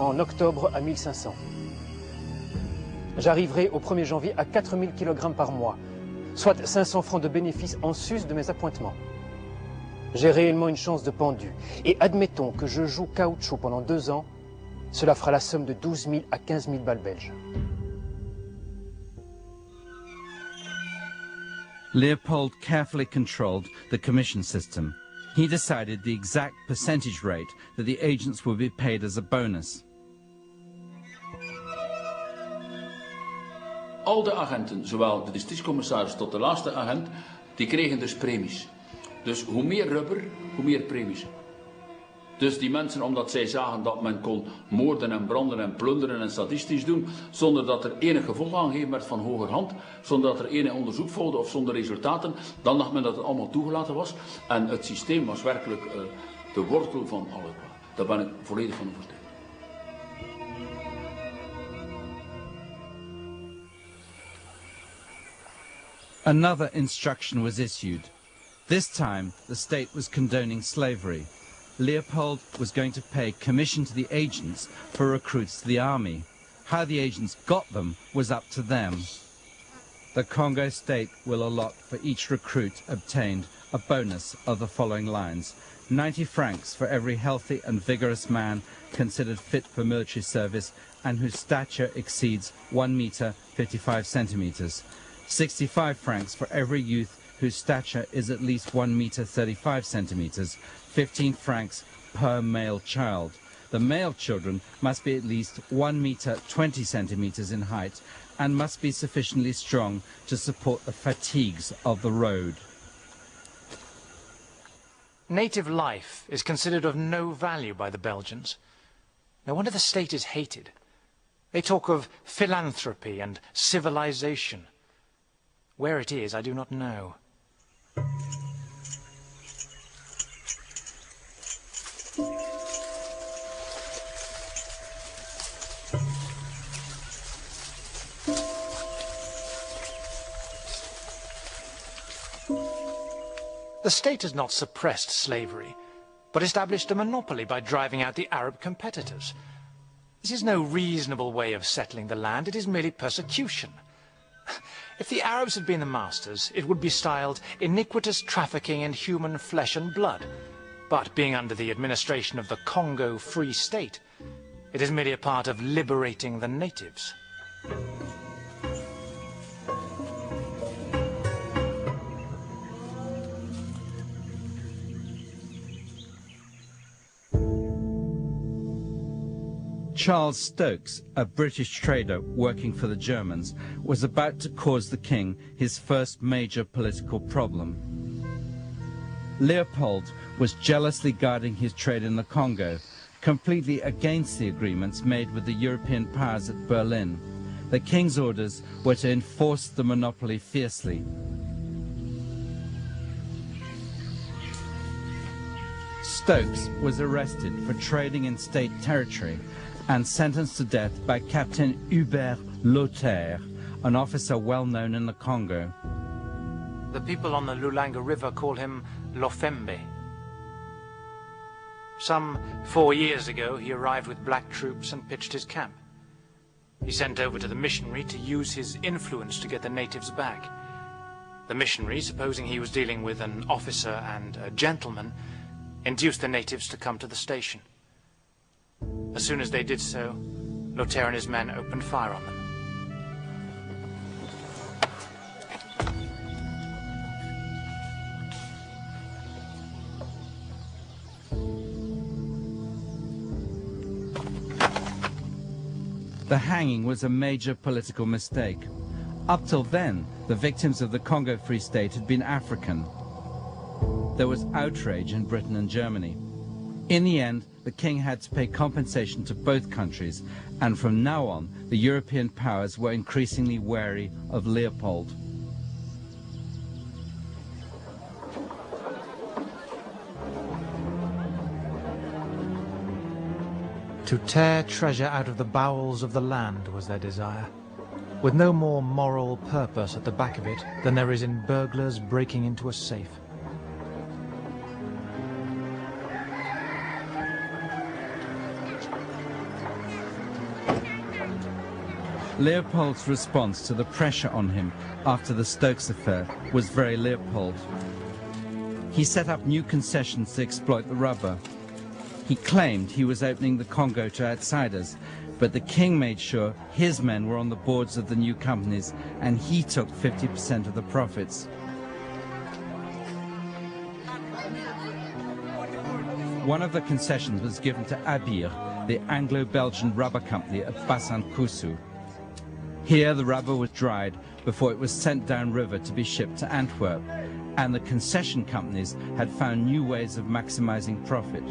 en octobre à 1500. J'arriverai au 1er janvier à 4000 kg par mois, soit 500 francs de bénéfice en sus de mes appointements. J'ai réellement une chance de pendu. Et admettons que je joue caoutchouc pendant 2 ans, cela fera la somme de 12 000 à 15 000 balles belges. Leopold carefully controlled the commission system. He decided the exact percentage rate that the agents would be paid as a bonus. Al de agenten, zowel de districtscommissaris tot de laatste agent, die kregen dus premies. Dus hoe meer rubber, hoe meer premies. Dus die mensen, omdat zij zagen dat men kon moorden en branden en plunderen en sadistisch doen, zonder dat er enig gevolg aangegeven werd van hogerhand, zonder dat er enig onderzoek volgde of zonder resultaten, dan dacht men dat het allemaal toegelaten was. En het systeem was werkelijk de wortel van alle kwaad. Daar ben ik volledig van overtuigd. Another instruction was issued. This time, the state was condoning slavery. Leopold was going to pay commission to the agents for recruits to the army. How the agents got them was up to them. The Congo state will allot for each recruit obtained a bonus of the following lines: 90 francs for every healthy and vigorous man considered fit for military service and whose stature exceeds 1 meter 55 centimeters. 65 francs for every youth whose stature is at least 1 meter 35 centimeters, 15 francs per male child. The male children must be at least 1 meter 20 centimeters in height and must be sufficiently strong to support the fatigues of the road. Native life is considered of no value by the Belgians. No wonder the state is hated. They talk of philanthropy and civilization. Where it is, I do not know. The state has not suppressed slavery, but established a monopoly by driving out the Arab competitors. This is no reasonable way of settling the land, it is merely persecution. If the Arabs had been the masters, it would be styled iniquitous trafficking in human flesh and blood. But being under the administration of the Congo Free State, it is merely a part of liberating the natives. Charles Stokes, a British trader working for the Germans, was about to cause the king his first major political problem. Leopold was jealously guarding his trade in the Congo, completely against the agreements made with the European powers at Berlin. The king's orders were to enforce the monopoly fiercely. Stokes was arrested for trading in state territory and sentenced to death by Captain Hubert Lothaire, an officer well known in the Congo. The people on the Lulanga River call him Lofembe. Some 4 years ago, he arrived with black troops and pitched his camp. He sent over to the missionary to use his influence to get the natives back. The missionary, supposing he was dealing with an officer and a gentleman, induced the natives to come to the station. As soon as they did so, Lothaire and his men opened fire on them. The hanging was a major political mistake. Up till then, the victims of the Congo Free State had been African. There was outrage in Britain and Germany. In the end, the king had to pay compensation to both countries, and from now on, the European powers were increasingly wary of Leopold. To tear treasure out of the bowels of the land was their desire, with no more moral purpose at the back of it than there is in burglars breaking into a safe. Leopold's response to the pressure on him after the Stokes affair was very Leopold. He set up new concessions to exploit the rubber. He claimed he was opening the Congo to outsiders, but the king made sure his men were on the boards of the new companies and he took 50% of the profits. One of the concessions was given to Abir, the Anglo-Belgian rubber company at Bassan-Koussou. Here the rubber was dried before it was sent downriver to be shipped to Antwerp, and the concession companies had found new ways of maximizing profit.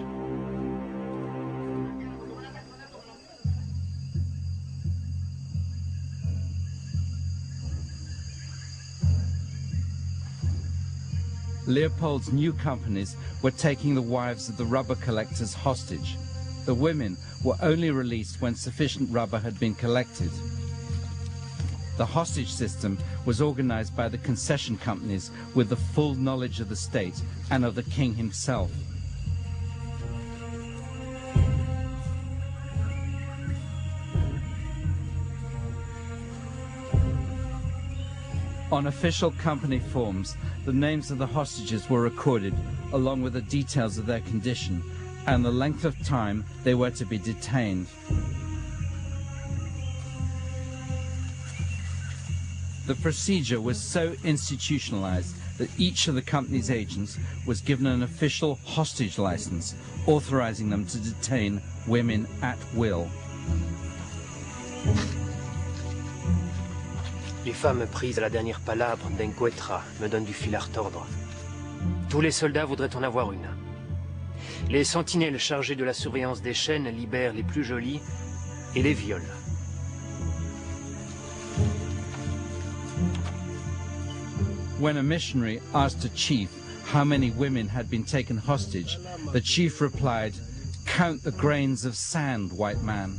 Leopold's new companies were taking the wives of the rubber collectors hostage. The women were only released when sufficient rubber had been collected. The hostage system was organized by the concession companies with the full knowledge of the state and of the king himself. On official company forms, the names of the hostages were recorded, along with the details of their condition and the length of time they were to be detained. The procedure was so institutionalized that each of the company's agents was given an official hostage license, authorizing them to detain women at will. Les femmes prises à la dernière palabre d'Enkoetra me donnent du fil à retordre. Tous les soldats voudraient en avoir une. Les sentinelles chargées de la surveillance des chaînes libèrent les plus jolies et les violent. When a missionary asked a chief how many women had been taken hostage, the chief replied, "Count the grains of sand, white man."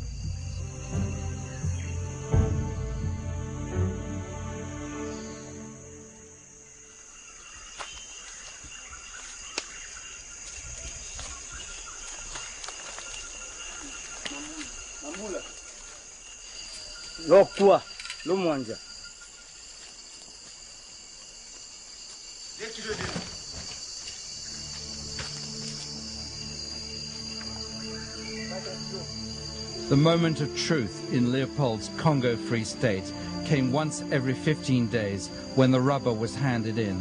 The moment of truth in Leopold's Congo Free State came once every 15 days when the rubber was handed in.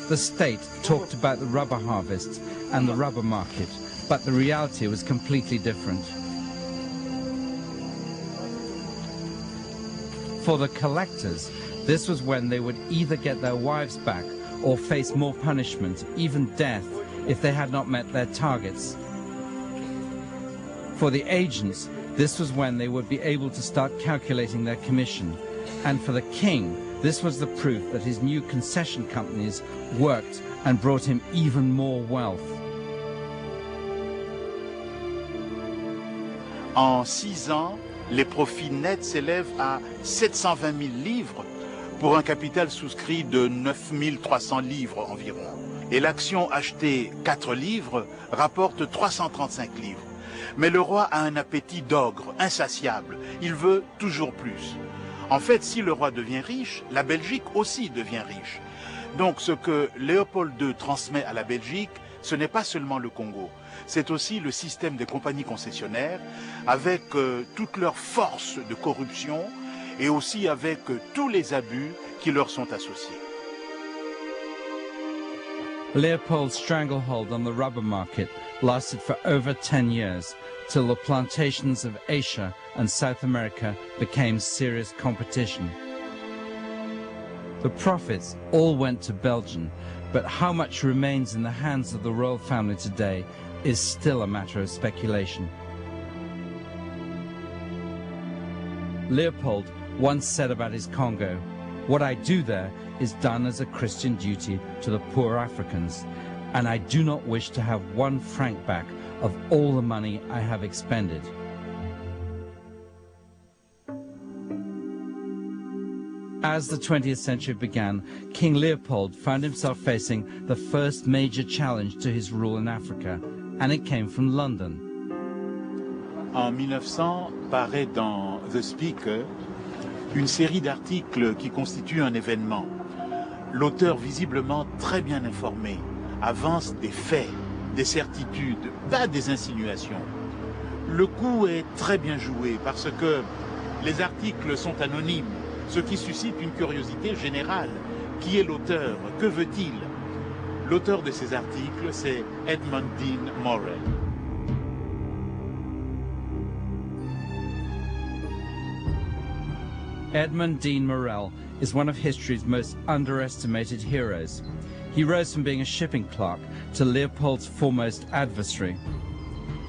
The state talked about the rubber harvest and the rubber market, but the reality was completely different. For the collectors, this was when they would either get their wives back or face more punishment, even death, if they had not met their targets. For the agents, this was when they would be able to start calculating their commission. And for the king, this was the proof that his new concession companies worked and brought him even more wealth. En 6 ans, les profits nets s'élèvent à 720 000 livres pour un capital souscrit de 9 300 livres environ. Et l'action achetée 4 livres rapporte 335 livres. Mais le roi a un appétit d'ogre, insatiable. Il veut toujours plus. En fait, si le roi devient riche, la Belgique aussi devient riche. Donc ce que Léopold II transmet à la Belgique, ce n'est pas seulement le Congo. C'est aussi le système des compagnies concessionnaires, avec toute leur force de corruption et aussi avec tous les abus qui leur sont associés. Leopold's stranglehold on the rubber market lasted for over 10 years, till the plantations of Asia and South America became serious competition. The profits all went to Belgium, but how much remains in the hands of the royal family today is still a matter of speculation. Leopold once said about his Congo, "What I do there is done as a Christian duty to the poor Africans, and I do not wish to have 1 franc back of all the money I have expended." As the 20th century began, King Leopold found himself facing the first major challenge to his rule in Africa, and it came from London. En 1900, paraît dans The Speaker une série d'articles qui constituent un événement. L'auteur, visiblement très bien informé, avance des faits, des certitudes, pas des insinuations. Le coup est très bien joué parce que les articles sont anonymes, ce qui suscite une curiosité générale. Qui est l'auteur? Que veut-il? L'auteur de ces articles, c'est Edmund Dean Morel. Edmund Dean Morel is one of history's most underestimated heroes. He rose from being a shipping clerk to Leopold's foremost adversary.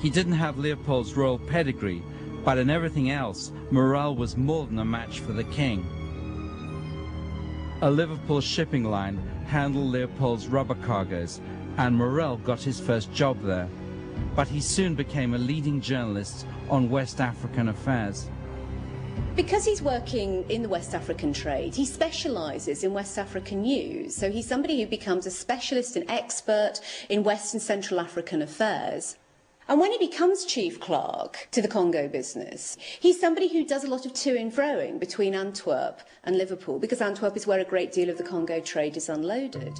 He didn't have Leopold's royal pedigree, but in everything else, Morel was more than a match for the king. A Liverpool shipping line handled Leopold's rubber cargoes, and Morel got his first job there. But he soon became a leading journalist on West African affairs. Because he's working in the West African trade, he specialises in West African news. So he's somebody who becomes a specialist and expert in West and Central African affairs. And when he becomes chief clerk to the Congo business, he's somebody who does a lot of to and froing between Antwerp and Liverpool, because Antwerp is where a great deal of the Congo trade is unloaded.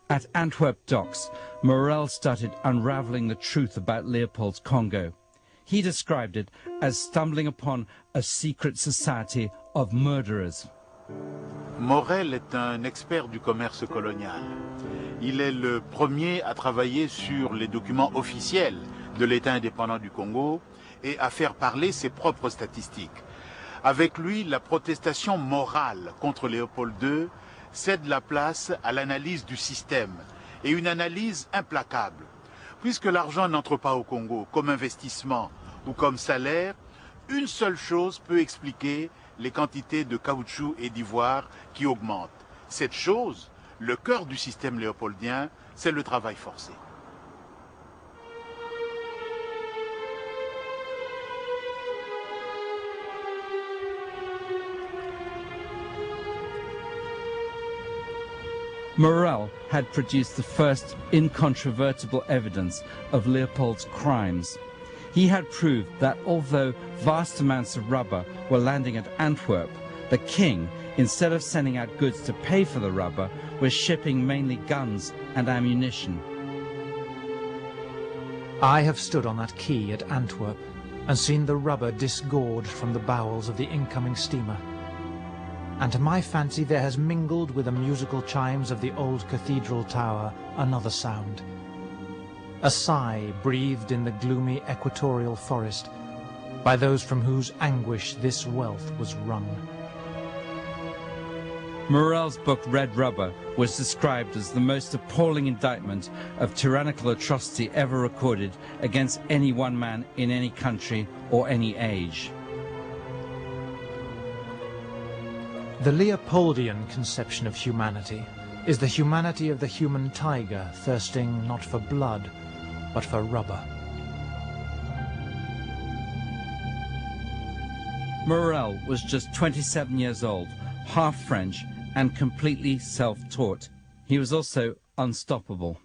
At Antwerp docks, Morel started unravelling the truth about Leopold's Congo. He described it as stumbling upon a secret society of murderers. Morel est un expert du commerce colonial. Il est le premier à travailler sur les documents officiels de l'État indépendant du Congo et à faire parler ses propres statistiques. Avec lui, la protestation morale contre Léopold II cède la place à l'analyse du système, et une analyse implacable. Puisque l'argent n'entre pas au Congo comme investissement ou comme salaire, une seule chose peut expliquer les quantités de caoutchouc et d'ivoire qui augmentent. Cette chose, le cœur du système léopoldien, c'est le travail forcé. Morel had produced the first incontrovertible evidence of Leopold's crimes. He had proved that although vast amounts of rubber were landing at Antwerp, the king, instead of sending out goods to pay for the rubber, was shipping mainly guns and ammunition. I have stood on that quay at Antwerp and seen the rubber disgorged from the bowels of the incoming steamer. And to my fancy there has mingled with the musical chimes of the old cathedral tower another sound. A sigh breathed in the gloomy equatorial forest by those from whose anguish this wealth was wrung. Morel's book Red Rubber was described as the most appalling indictment of tyrannical atrocity ever recorded against any one man in any country or any age. The Leopoldian conception of humanity is the humanity of the human tiger thirsting not for blood, but for rubber. Morel was just 27 years old, half French, and completely self-taught. He was also unstoppable.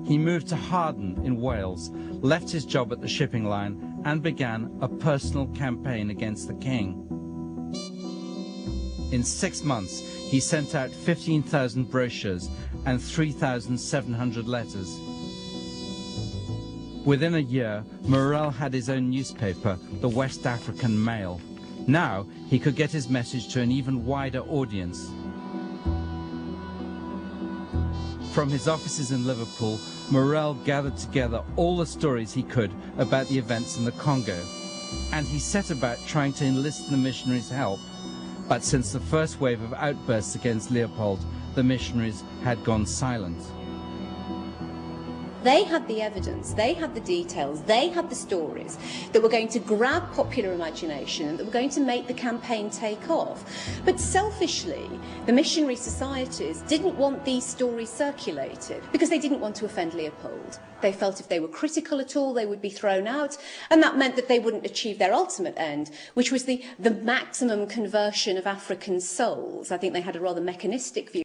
He moved to Harden in Wales, left his job at the shipping line, and began a personal campaign against the king. In 6 months, he sent out 15,000 brochures and 3,700 letters. Within a year, Morel had his own newspaper, the West African Mail. Now he could get his message to an even wider audience. From his offices in Liverpool, Morel gathered together all the stories he could about the events in the Congo, and he set about trying to enlist the missionaries' help. But since the first wave of outbursts against Leopold, the missionaries had gone silent. They had the evidence, they had the details, they had the stories that were going to grab popular imagination and that were going to make the campaign take off. But selfishly, the missionary societies didn't want these stories circulated because they didn't want to offend Leopold. They felt if they were critical at all, they would be thrown out, and that meant that they wouldn't achieve their ultimate end, which was the maximum conversion of African souls. I think they had a rather mechanistic view.